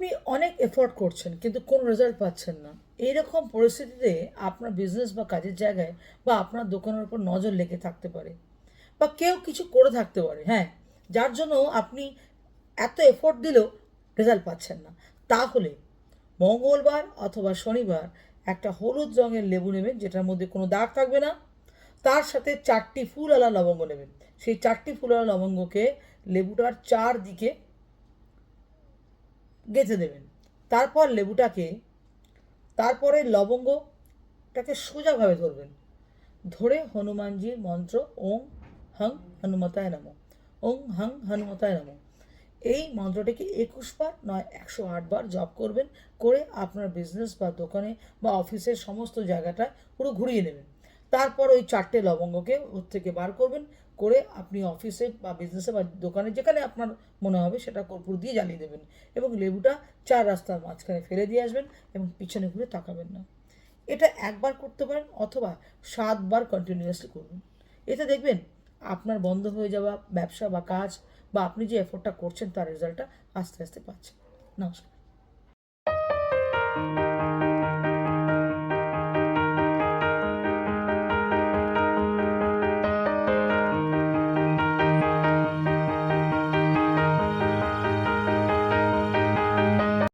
আপনি অনেক এফোর্ট করছেন কিন্তু কোনো রেজাল্ট পাচ্ছেন না। এইরকম পরিস্থিতিতে আপনার বিজনেস বা কাজের জায়গায় বা আপনার দোকানের উপর নজর লেগে থাকতে পারে বা কেউ কিছু করে থাকতে পারে, হ্যাঁ, যার জন্য আপনি এত এফোর্ট দিলেও রেজাল্ট পাচ্ছেন না। তাহলে মঙ্গলবার অথবা শনিবার একটা হলুদ রঙের লেবু নেবেন, যেটার মধ্যে কোনো দাগ থাকবে না। তার সাথে 4টি ফুলওয়ালা লবঙ্গ নেবেন। সেই 4টি ফুলওয়ালা লবঙ্গকে লেবুটার চারদিকে গেঁথে দেবেন। তারপর লেবুটাকে, তারপরে লবঙ্গটাকে সোজাভাবে ধরবেন, ধরে হনুমানজির মন্ত্র ওং হং হনুমতায় নমঃ, ওং হং হনুমতায় নমঃ, এই মন্ত্রটিকে 21 বার নয় 108 বার জপ করবেন। করে আপনার বিজনেস বা দোকানে বা অফিসের সমস্ত জায়গাটা পুরো ঘুরিয়ে নেবেন। তারপর ওই 4টে লবঙ্গকে ওর থেকে বার করবেন, করে আপনি অফিসে বা বিজনেসে বা দোকানে যেখানে আপনার মনে হবে সেটা কর্পূর দিয়ে জ্বালিয়ে দেবেন এবং লেবুটা 4 রাস্তার মাঝখানে ফেলে দিয়ে আসবেন এবং পিছনে ঘুরে তাকাবেন না। এটা একবার করতে পারেন অথবা 7 বার কন্টিনিউয়াসলি করবেন। এতে দেখবেন আপনার বন্ধ হয়ে যাওয়া ব্যবসা বা কাজ বা আপনি যে এফোর্টটা করছেন তার রেজাল্টটা আস্তে আস্তে পাচ্ছেন। নমস্কার।